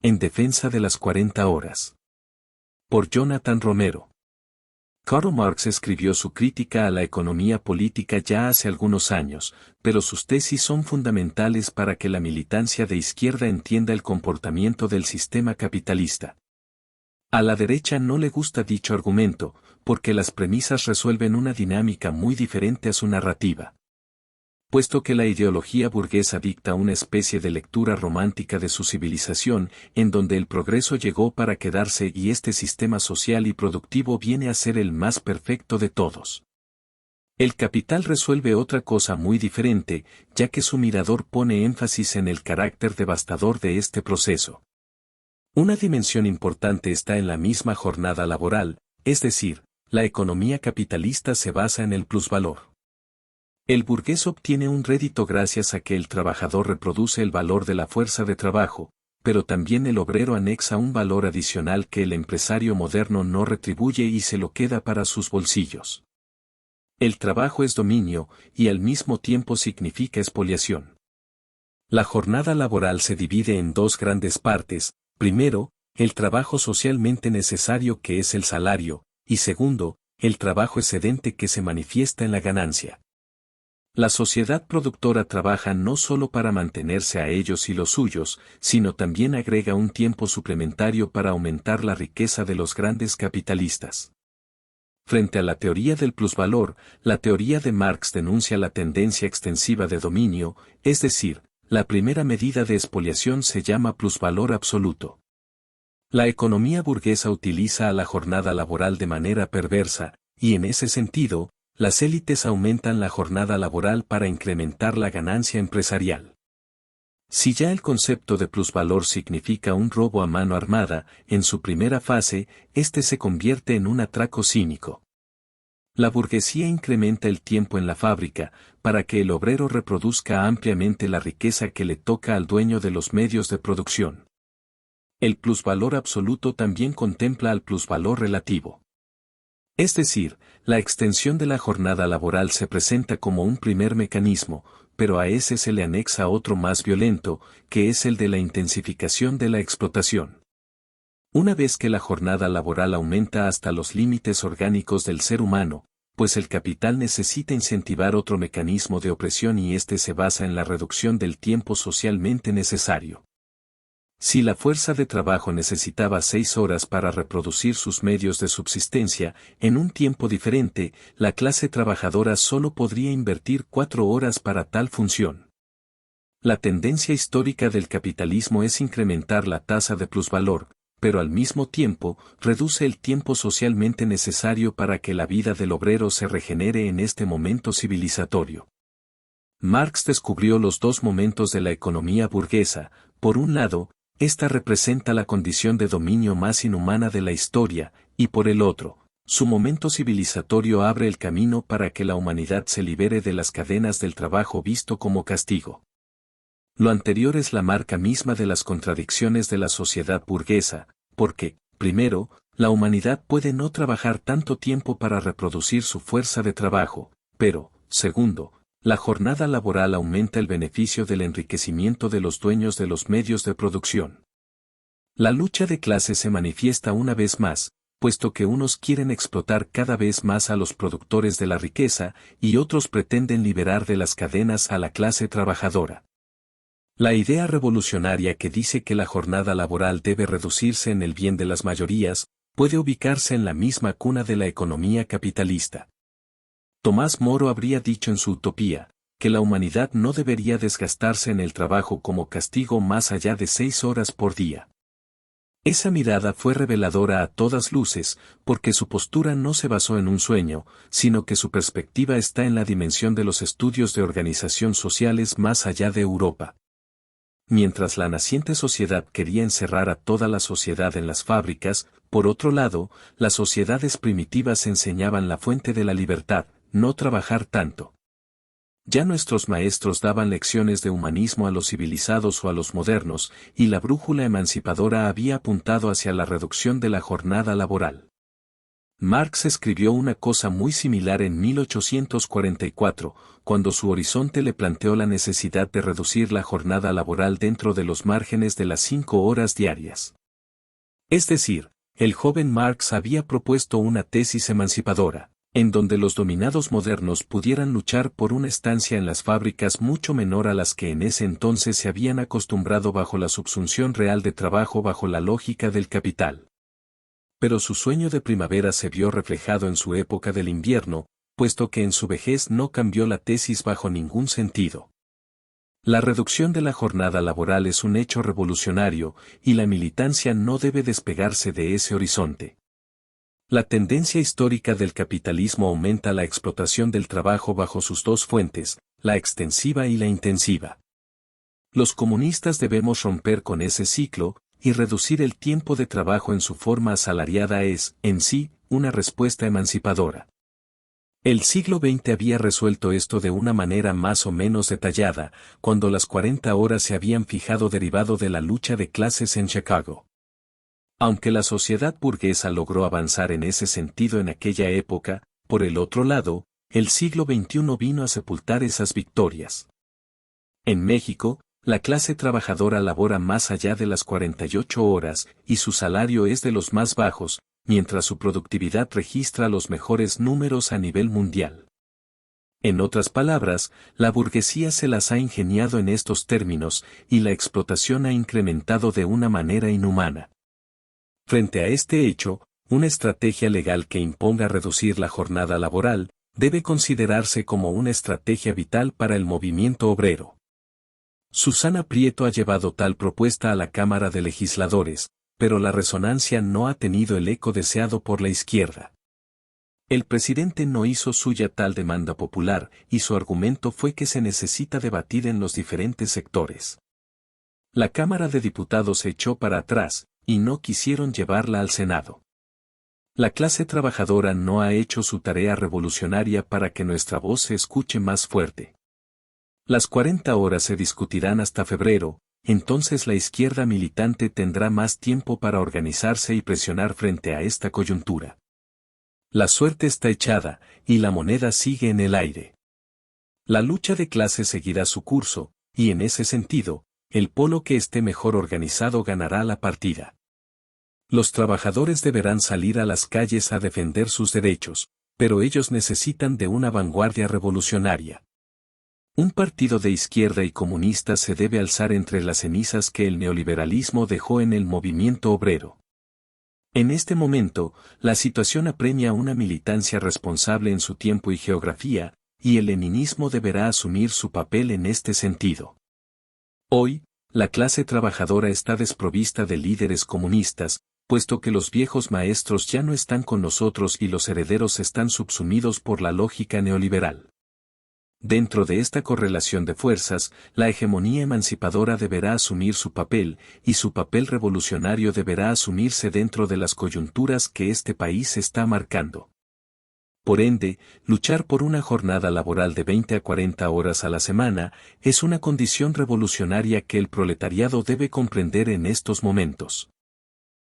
En defensa de las 40 horas. Por Jonathan Romero. Karl Marx escribió su crítica a la economía política ya hace algunos años, pero sus tesis son fundamentales para que la militancia de izquierda entienda el comportamiento del sistema capitalista. A la derecha no le gusta dicho argumento, porque las premisas resuelven una dinámica muy diferente a su narrativa. Puesto que la ideología burguesa dicta una especie de lectura romántica de su civilización, en donde el progreso llegó para quedarse y este sistema social y productivo viene a ser el más perfecto de todos. El capital resuelve otra cosa muy diferente, ya que su mirador pone énfasis en el carácter devastador de este proceso. Una dimensión importante está en la misma jornada laboral, es decir, la economía capitalista se basa en el plusvalor. El burgués obtiene un rédito gracias a que el trabajador reproduce el valor de la fuerza de trabajo, pero también el obrero anexa un valor adicional que el empresario moderno no retribuye y se lo queda para sus bolsillos. El trabajo es dominio, y al mismo tiempo significa expoliación. La jornada laboral se divide en dos grandes partes: primero, el trabajo socialmente necesario que es el salario, y segundo, el trabajo excedente que se manifiesta en la ganancia. La sociedad productora trabaja no solo para mantenerse a ellos y los suyos, sino también agrega un tiempo suplementario para aumentar la riqueza de los grandes capitalistas. Frente a la teoría del plusvalor, la teoría de Marx denuncia la tendencia extensiva de dominio, es decir, la primera medida de expoliación se llama plusvalor absoluto. La economía burguesa utiliza a la jornada laboral de manera perversa, y en ese sentido, las élites aumentan la jornada laboral para incrementar la ganancia empresarial. Si ya el concepto de plusvalor significa un robo a mano armada, en su primera fase, este se convierte en un atraco cínico. La burguesía incrementa el tiempo en la fábrica, para que el obrero reproduzca ampliamente la riqueza que le toca al dueño de los medios de producción. El plusvalor absoluto también contempla al plusvalor relativo. Es decir, la extensión de la jornada laboral se presenta como un primer mecanismo, pero a ese se le anexa otro más violento, que es el de la intensificación de la explotación. Una vez que la jornada laboral aumenta hasta los límites orgánicos del ser humano, pues el capital necesita incentivar otro mecanismo de opresión y este se basa en la reducción del tiempo socialmente necesario. Si la fuerza de trabajo necesitaba 6 horas para reproducir sus medios de subsistencia, en un tiempo diferente, la clase trabajadora solo podría invertir 4 horas para tal función. La tendencia histórica del capitalismo es incrementar la tasa de plusvalor, pero al mismo tiempo, reduce el tiempo socialmente necesario para que la vida del obrero se regenere en este momento civilizatorio. Marx descubrió los dos momentos de la economía burguesa. Por un lado, esta representa la condición de dominio más inhumana de la historia, y por el otro, su momento civilizatorio abre el camino para que la humanidad se libere de las cadenas del trabajo visto como castigo. Lo anterior es la marca misma de las contradicciones de la sociedad burguesa, porque, primero, la humanidad puede no trabajar tanto tiempo para reproducir su fuerza de trabajo, pero, segundo, la jornada laboral aumenta el beneficio del enriquecimiento de los dueños de los medios de producción. La lucha de clases se manifiesta una vez más, puesto que unos quieren explotar cada vez más a los productores de la riqueza y otros pretenden liberar de las cadenas a la clase trabajadora. La idea revolucionaria que dice que la jornada laboral debe reducirse en el bien de las mayorías, puede ubicarse en la misma cuna de la economía capitalista. Tomás Moro habría dicho en su Utopía, que la humanidad no debería desgastarse en el trabajo como castigo más allá de 6 horas por día. Esa mirada fue reveladora a todas luces, porque su postura no se basó en un sueño, sino que su perspectiva está en la dimensión de los estudios de organización sociales más allá de Europa. Mientras la naciente sociedad quería encerrar a toda la sociedad en las fábricas, por otro lado, las sociedades primitivas enseñaban la fuente de la libertad, no trabajar tanto. Ya nuestros maestros daban lecciones de humanismo a los civilizados o a los modernos, y la brújula emancipadora había apuntado hacia la reducción de la jornada laboral. Marx escribió una cosa muy similar en 1844, cuando su horizonte le planteó la necesidad de reducir la jornada laboral dentro de los márgenes de las 5 horas diarias. Es decir, el joven Marx había propuesto una tesis emancipadora, en donde los dominados modernos pudieran luchar por una estancia en las fábricas mucho menor a las que en ese entonces se habían acostumbrado bajo la subsunción real de trabajo bajo la lógica del capital. Pero su sueño de primavera se vio reflejado en su época del invierno, puesto que en su vejez no cambió la tesis bajo ningún sentido. La reducción de la jornada laboral es un hecho revolucionario, y la militancia no debe despegarse de ese horizonte. La tendencia histórica del capitalismo aumenta la explotación del trabajo bajo sus dos fuentes, la extensiva y la intensiva. Los comunistas debemos romper con ese ciclo, y reducir el tiempo de trabajo en su forma asalariada es, en sí, una respuesta emancipadora. El siglo XX había resuelto esto de una manera más o menos detallada, cuando las 40 horas se habían fijado derivado de la lucha de clases en Chicago. Aunque la sociedad burguesa logró avanzar en ese sentido en aquella época, por el otro lado, el siglo XXI vino a sepultar esas victorias. En México, la clase trabajadora labora más allá de las 48 horas, y su salario es de los más bajos, mientras su productividad registra los mejores números a nivel mundial. En otras palabras, la burguesía se las ha ingeniado en estos términos, y la explotación ha incrementado de una manera inhumana. Frente a este hecho, una estrategia legal que imponga reducir la jornada laboral, debe considerarse como una estrategia vital para el movimiento obrero. Susana Prieto ha llevado tal propuesta a la Cámara de Legisladores, pero la resonancia no ha tenido el eco deseado por la izquierda. El presidente no hizo suya tal demanda popular, y su argumento fue que se necesita debatir en los diferentes sectores. La Cámara de Diputados se echó para atrás, y no quisieron llevarla al Senado. La clase trabajadora no ha hecho su tarea revolucionaria para que nuestra voz se escuche más fuerte. Las 40 horas se discutirán hasta febrero, entonces la izquierda militante tendrá más tiempo para organizarse y presionar frente a esta coyuntura. La suerte está echada, y la moneda sigue en el aire. La lucha de clases seguirá su curso, y en ese sentido, el polo que esté mejor organizado ganará la partida. Los trabajadores deberán salir a las calles a defender sus derechos, pero ellos necesitan de una vanguardia revolucionaria. Un partido de izquierda y comunista se debe alzar entre las cenizas que el neoliberalismo dejó en el movimiento obrero. En este momento, la situación apremia una militancia responsable en su tiempo y geografía, y el leninismo deberá asumir su papel en este sentido. Hoy, la clase trabajadora está desprovista de líderes comunistas, puesto que los viejos maestros ya no están con nosotros y los herederos están subsumidos por la lógica neoliberal. Dentro de esta correlación de fuerzas, la hegemonía emancipadora deberá asumir su papel, y su papel revolucionario deberá asumirse dentro de las coyunturas que este país está marcando. Por ende, luchar por una jornada laboral de 20 a 40 horas a la semana es una condición revolucionaria que el proletariado debe comprender en estos momentos.